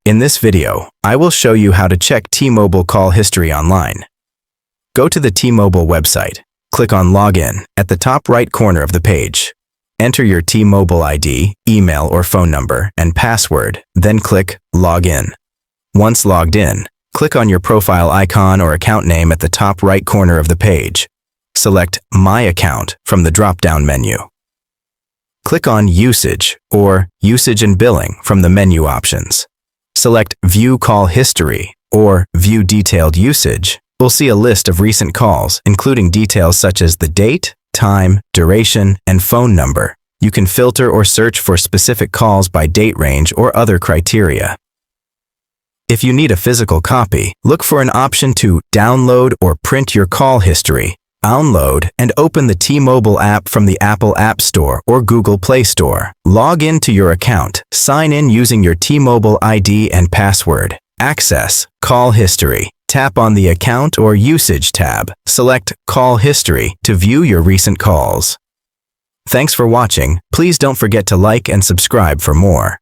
In this video, I will show you how to check T-Mobile call history online. Go to the T-Mobile website. Click on Login at the top right corner of the page. Enter your T-Mobile ID, email or phone number, and password, then click Login. Once logged in, click on your profile icon or account name at the top right corner of the page. Select My Account from the drop-down menu. Click on Usage or Usage and Billing from the menu options. Select View Call History or View Detailed Usage. We'll see a list of recent calls, including details such as the date, time, duration, and phone number. You can filter or search for specific calls by date range or other criteria. If you need a physical copy, look for an option to download or print your call history. Download and open the T-Mobile app from the Apple App Store or Google Play Store. Log into your account. Sign in using your T-Mobile ID and password. Access Call History. Tap on the Account or Usage tab. Select Call History to view your recent calls. Thanks for watching. Please don't forget to like and subscribe for more.